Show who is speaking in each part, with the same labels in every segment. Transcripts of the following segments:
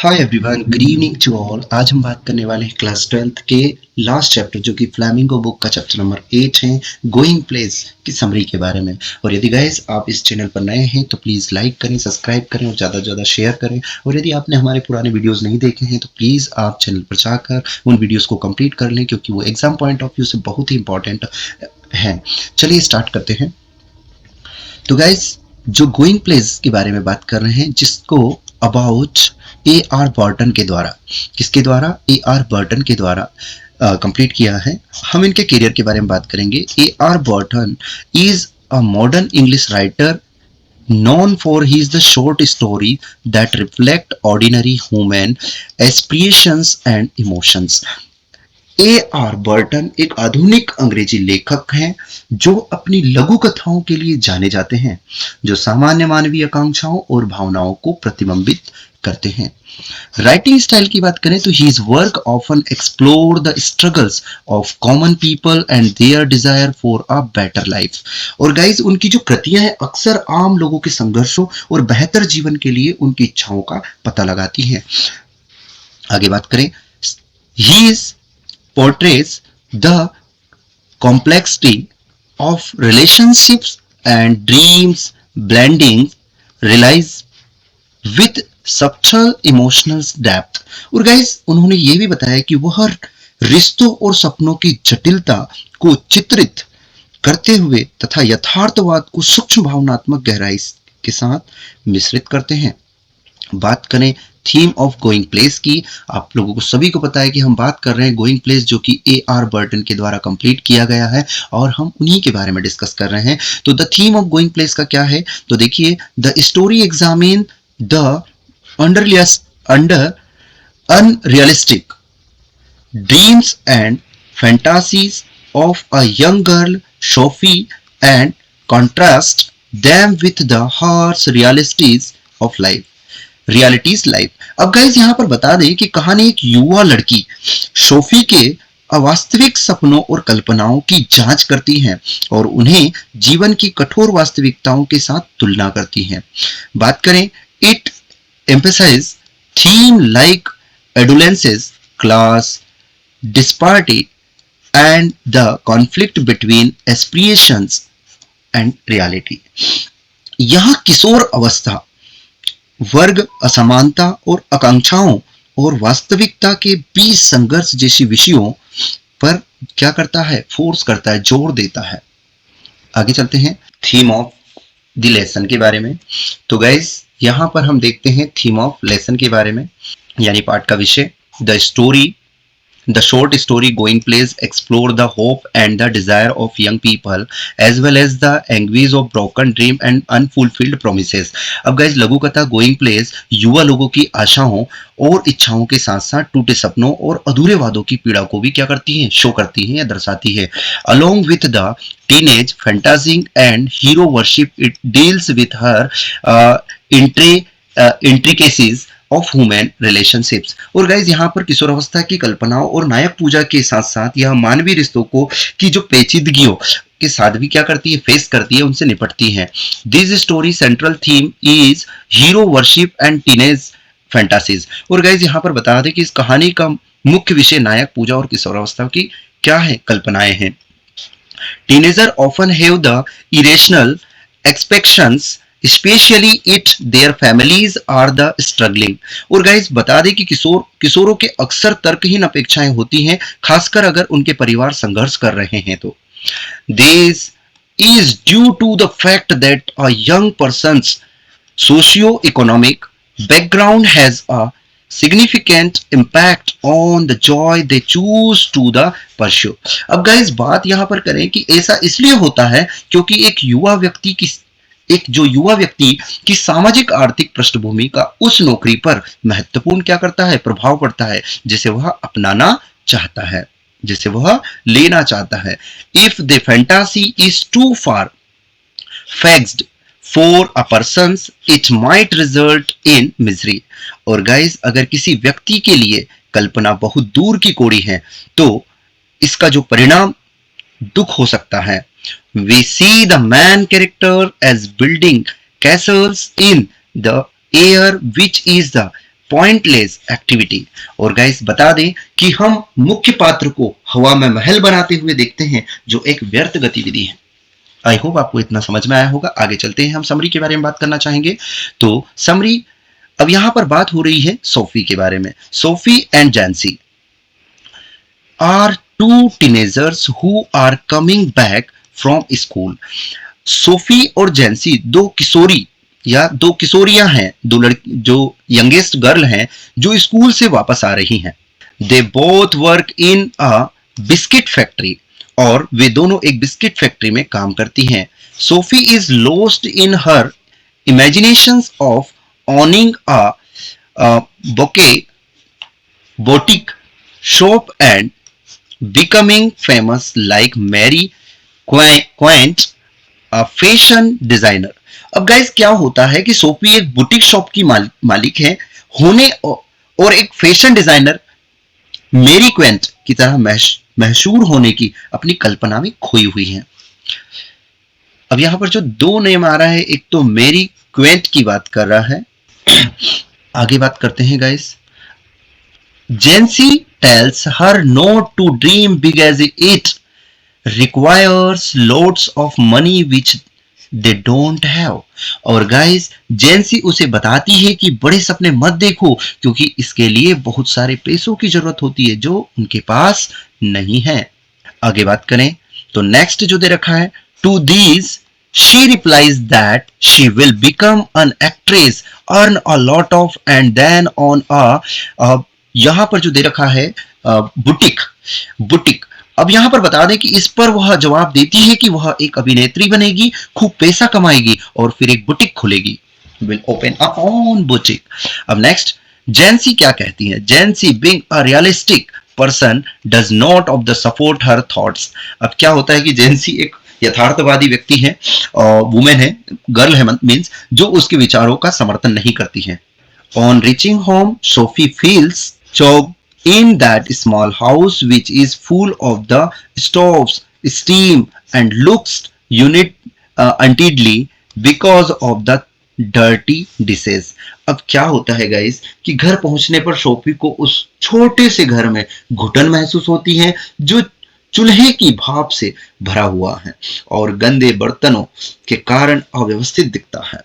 Speaker 1: Hi everyone, good evening to all. आज हम बात करने वाले हैं क्लास 12th के लास्ट चैप्टर जो कि फ्लैमिंगो बुक का चैप्टर नंबर 8 है, गोइंग प्लेस की समरी के बारे में। और यदि गाइस आप इस चैनल पर नए हैं तो प्लीज़ लाइक करें, सब्सक्राइब करें और ज़्यादा से ज़्यादा शेयर करें। और यदि आपने हमारे पुराने वीडियोज़ नहीं देखे हैं तो प्लीज़ आप चैनल पर जाकर उन वीडियोज़ को कंप्लीट कर लें, क्योंकि वो एग्जाम पॉइंट ऑफ व्यू से बहुत ही इंपॉर्टेंट हैं। चलिए स्टार्ट करते हैं। तो गाइस, जो गोइंग प्लेस के बारे में बात कर रहे हैं, जिसको अबाउट ए आर बर्टन के द्वारा, किसके द्वारा? ए आर बर्टन के द्वारा कंप्लीट किया है। हम इनके करियर के बारे में बात करेंगे। A R Burton is a modern English writer known for his the short story that reflect ordinary human aspirations and emotions। A R Burton एक आधुनिक अंग्रेजी लेखक हैं जो अपनी लघु कथाओं के लिए जाने जाते हैं, जो सामान्य मानवीय आकांक्षाओं और भावनाओं को प्रतिबिंबित करते हैं। राइटिंग स्टाइल की बात करें तो his work often explore the struggles of common people and their desire for a better life। और गाइज, उनकी जो कृतियां हैं अक्सर आम लोगों के संघर्षों और बेहतर जीवन के लिए उनकी इच्छाओं का पता लगाती हैं। आगे बात करें, he portrays the complexity of relationships and dreams, blending realize with subtle emotional depth। और गाइस, उन्होंने ये भी बताया कि वह रिश्तों और सपनों की जटिलता को चित्रित करते हुए तथा यथार्थवाद को सूक्ष्म भावनात्मक गहराई के साथ मिश्रित करते हैं। बात करें थीम ऑफ गोइंग प्लेस की, आप लोगों को सभी को पता है कि हम बात कर रहे हैं गोइंग प्लेस, जो कि ए आर बर्टन के द्वारा कंप्लीट किया गया है और हम उन्हीं के बारे में डिस्कस कर रहे हैं। तो the theme of going place का क्या है? तो देखिए, the story examine the under unrealistic dreams and fantasies of a young girl, Sophie, and contrast them with the harsh realities of life। Realities life. अब गाइज, यहां पर बता दें कि कहानी एक युवा लड़की सोफी के अवास्तविक सपनों और कल्पनाओं की जांच करती है और उन्हें जीवन की कठोर वास्तविकताओं के साथ तुलना करती है। बात करें, it emphasize theme like adolescence, class disparity and the conflict between aspirations and reality। यहां किशोर अवस्था, वर्ग असमानता और आकांक्षाओं और वास्तविकता के बीच संघर्ष जैसी विषयों पर क्या करता है? फोर्स करता है, जोर देता है। आगे चलते हैं थीम ऑफ द लेसन के बारे में। तो गाइज, यहां पर हम देखते हैं थीम ऑफ लेसन के बारे में, यानी पाठ का विषय। The short story Going Place explore the hope and the desire of young people as well as the anguish of broken dream and unfulfilled promises। अब गाइज, लघु कथा गोइंग प्लेस युवा लोगों की आशाओं और इच्छाओं के साथ साथ टूटे सपनों और अधूरे वादों की पीड़ा को भी क्या करती है? शो करती है या दर्शाती है। Along with the teenage fantasy and hero worship, it deals with her intricacies of human relationships. और गाइज, यहाँ पर किशोरावस्था की कल्पनाओं और नायक पूजा के साथ साथ यह मानवीय रिश्तों को की जो पेचीदगियों के साथ भी क्या करती है? फेस करती है, उनसे निपटती है। This story central theme is hero worship and teenage fantasies. और गाइज, यहाँ पर बता दें कि इस कहानी का मुख्य विषय नायक पूजा और किशोरावस्था की क्या है? कल्पनाएं हैं। Teenager often have the irrational expectations specially it their families are the struggling. और गाइज, बता दें कि किशोरों के अक्सर तर्कहीन अपेक्षाएं होती हैं, खासकर अगर उनके परिवार संघर्ष कर रहे हैं तो। This is due to the fact that a young person's socio economic background has a significant impact on the joy they choose to the pursue। अब गाइज, बात यहां पर करें कि ऐसा इसलिए होता है क्योंकि एक युवा व्यक्ति की सामाजिक आर्थिक पृष्ठभूमि का उस नौकरी पर महत्वपूर्ण क्या करता है? प्रभाव पड़ता है, जिसे वह अपनाना चाहता है, जिसे वह लेना चाहता है। If the fantasy is too far fetched for a person, it might result in misery. और गाइज, अगर किसी व्यक्ति के लिए कल्पना बहुत दूर की कोड़ी है तो इसका जो परिणाम दुख हो सकता है। We see the main character as building castles in the air, which is the pointless activity. और गाइस बता दें कि हम मुख्य पात्र को हवा में महल बनाते हुए देखते हैं, जो एक व्यर्थ गतिविधि है। आई होप आपको इतना समझ में आया होगा। आगे चलते हैं, हम समरी के बारे में बात करना चाहेंगे। तो समरी, अब यहां पर बात हो रही है सोफी के बारे में। Sophie and Jansie are two teenagers who are coming back from school. Sophie और जैंसी दो किशोरी या दो किशोरियां हैं, दो लड़की जो यंगेस्ट गर्ल हैं, जो स्कूल से वापस आ रही हैं। They both work in a biscuit factory, और वे दोनों एक बिस्किट फैक्ट्री में काम करती हैं। Sophie is lost in her imaginations of owning a boutique shop and becoming famous like Mary Quant, a fashion designer। अब गाइस क्या होता है कि सोफी एक बुटीक शॉप की मालिक है होने और एक फैशन डिजाइनर मेरी क्वेंट की तरह मशहूर होने की अपनी कल्पना में खोई हुई है। अब यहां पर जो दो नेम आ रहा है, एक तो मेरी क्वेंट की बात कर रहा है। आगे बात करते हैं guys. Jancy tells her not to dream big as it requires loads of money which they don't have. और गाइस जेंसी उसे बताती है कि बड़े सपने मत देखो, क्योंकि इसके लिए बहुत सारे पैसों की जरूरत होती है जो उनके पास नहीं है। आगे बात करें तो नेक्स्ट जो दे रखा है, to these she replies that she will become an actress, earn a lot of, and then on a यहां पर जो दे रखा है बुटीक। अब यहां पर बता दें कि इस पर वह जवाब देती है कि वह एक अभिनेत्री बनेगी, खूब पैसा कमाएगी और फिर एक बुटीक खोलेगी, will open a own boutique। अब नेक्स्ट जेंसी क्या कहती है। जेंसी being a realistic person does not of the support her thoughts। अब क्या होता है कि जेंसी एक यथार्थवादी व्यक्ति है, वुमेन है, गर्ल है मीन्स, जो उसके विचारों का समर्थन नहीं करती है। On reaching home Sophie feels choked in that small house which is full of the stoves, steam and looks unit untidily because of the dirty dishes। अब क्या होता है गाइस कि घर पहुंचने पर सोफी को उस छोटे से घर में घुटन महसूस होती है, जो चूल्हे की भाप से भरा हुआ है और गंदे बर्तनों के कारण अव्यवस्थित दिखता है।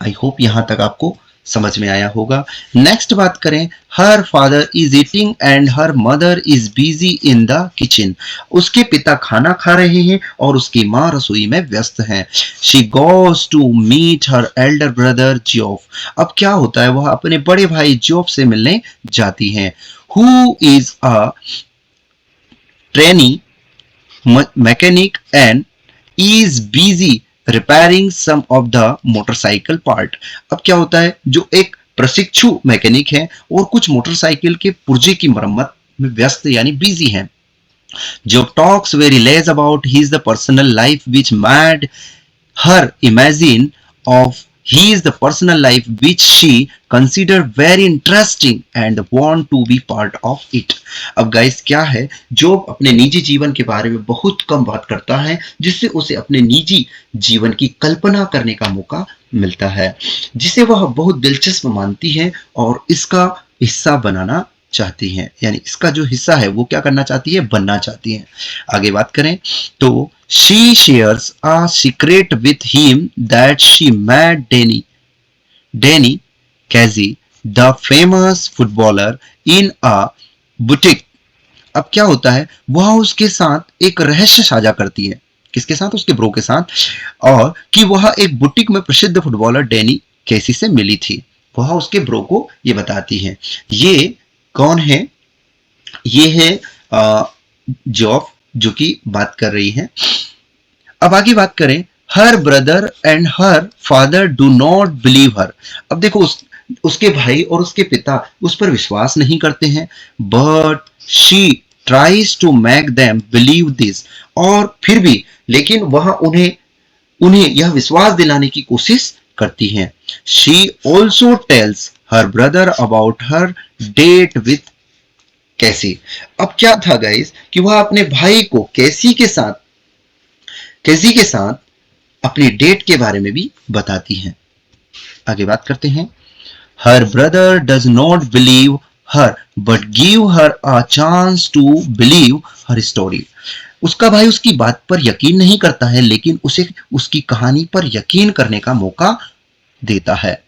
Speaker 1: आई होप यहां तक आपको समझ में आया होगा। नेक्स्ट बात करें, her father is eating and her mother is busy in the kitchen. उसके पिता खाना खा रहे हैं और उसकी माँ रसोई में व्यस्त हैं। She goes to meet her elder brother Geoff. अब क्या होता है, वह अपने बड़े भाई जियोफ से मिलने जाती हैं। Who is a trainee mechanic and is busy repairing some of the motorcycle part। अब क्या होता है, जो एक प्रशिक्षु मैकेनिक है और कुछ मोटरसाइकिल के पुर्जे की मरम्मत में व्यस्त यानी बिजी है। जो talks very less about his the personal life which made her imagine of his the personal life which she considered very interesting and want to be part of it। अब गाइस क्या है, जो अपने निजी जीवन के बारे में बहुत कम बात करता है, जिससे उसे अपने निजी जीवन की कल्पना करने का मौका मिलता है, जिसे वह बहुत दिलचस्प मानती है और इसका हिस्सा बनाना चाहती हैं, यानी इसका जो हिस्सा है वो क्या करना चाहती है, बनना चाहती है। आगे बात करें तो she shares a secret with him that she met Danny Kazi, the famous footballer, in a boutique। अब क्या होता है, वह उसके साथ एक रहस्य साझा करती है, किसके साथ, उसके ब्रो के साथ, और कि वह एक बुटीक में प्रसिद्ध फुटबॉलर डैनी कैसी से मिली थी। वह उसके ब्रो को ये बताती है। ये कौन है, ये है जॉफ जो कि बात कर रही है। अब आगे बात करें, her brother and her father do not believe her. अब देखो उसके भाई और उसके पिता उस पर विश्वास नहीं करते हैं, but she tries to make them believe this. और फिर भी लेकिन वह उन्हें यह विश्वास दिलाने की कोशिश करती हैं। She also tells her brother about her date with Cassie. अब क्या था गाइस कि वह अपने भाई को कैसी के साथ अपनी डेट के बारे में भी बताती हैं। आगे बात करते हैं Her brother does not believe her but give her a chance to believe her story. उसका भाई उसकी बात पर यकीन नहीं करता है लेकिन उसे उसकी कहानी पर यकीन करने का मौका देता है.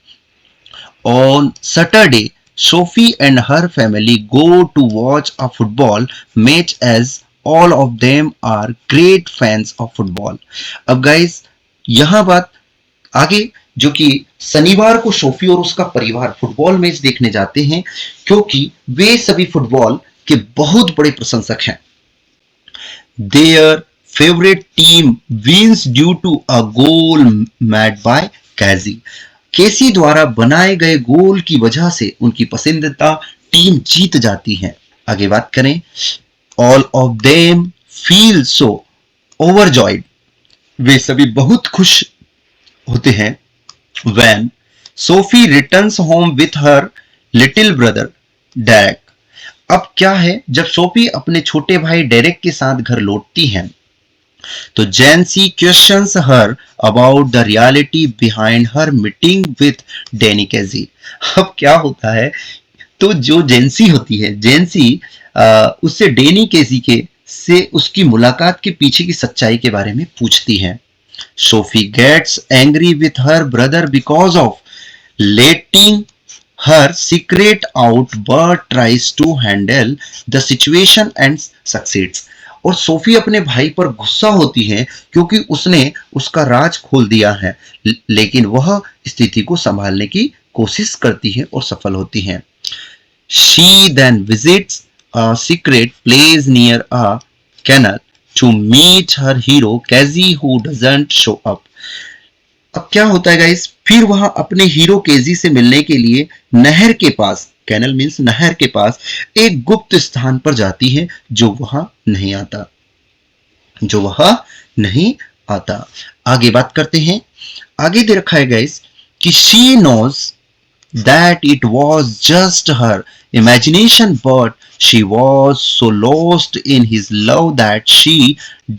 Speaker 1: On Saturday, Sophie and her family go to watch a football match as all of them are great fans of football. अब guys यहाँ बात आगे जो कि शनिवार को सोफी और उसका परिवार फुटबॉल मैच देखने जाते हैं क्योंकि वे सभी फुटबॉल के बहुत बड़े प्रशंसक हैं. Their favorite team wins due to a goal made by Casey. केसी द्वारा बनाए गए गोल की वजह से उनकी पसंदीदा टीम जीत जाती है. आगे बात करें. All of them feel so overjoyed. वे सभी बहुत खुश होते हैं. When Sophie returns home with her little brother Derek. अब क्या है जब सोफी अपने छोटे भाई डेरेक के साथ घर लौटती है तो Jansie questions her about the reality behind her meeting with Danny Casey. अब क्या होता है तो जो जेंसी होती है जेंसी उससे डैनी कैजी के से उसकी मुलाकात के पीछे की सच्चाई के बारे में पूछती है. Sophie gets angry with her brother because of letting her secret out but tries to handle the situation and succeeds. और सोफी अपने भाई पर गुस्सा होती है क्योंकि उसने उसका राज खोल दिया है लेकिन वह स्थिति को संभालने की कोशिश करती है और सफल होती है. She then visits a secret place near a canal to meet her hero Casey who doesn't show up. अब क्या होता है गाइस फिर वह अपने हीरो केजी से मिलने के लिए नहर के पास कैनल मींस नहर के पास एक गुप्त स्थान पर जाती है जो वहां नहीं आता. आगे बात करते हैं. आगे दे रखा है गाइस कि she knows that it was just her imagination but she was so lost in his love that she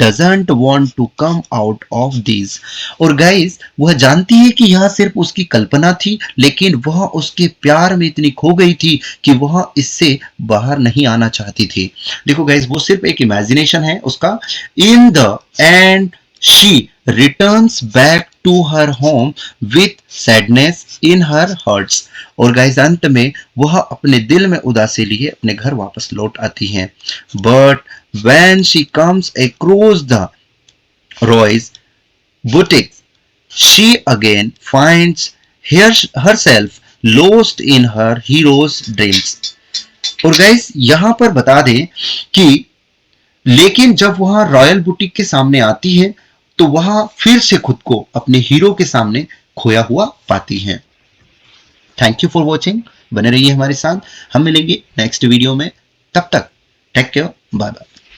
Speaker 1: doesn't want to come out of these. और गाइस वह जानती है कि यह सिर्फ उसकी कल्पना थी लेकिन वह उसके प्यार में इतनी खो गई थी कि वह इससे बाहर नहीं आना चाहती थी. देखो गाइस वो सिर्फ एक इमेजिनेशन है उसका. In the end she returns back to her home with sadness in her heart. और गाइस अंत में वह अपने दिल में उदासी लिए अपने घर वापस लौट आती हैं. But when she comes across the Roy's boutique, she again finds herself lost in her hero's dreams. और गाइस यहाँ पर बता दें कि लेकिन जब वह रॉयल बुटीक के सामने आती है तो वह फिर से खुद को अपने हीरो के सामने खोया हुआ पाती हैं. Thank you for watching. बने रहिए हमारे साथ. हम मिलेंगे नेक्स्ट वीडियो में. तब तक टेक केयर. Bye bye.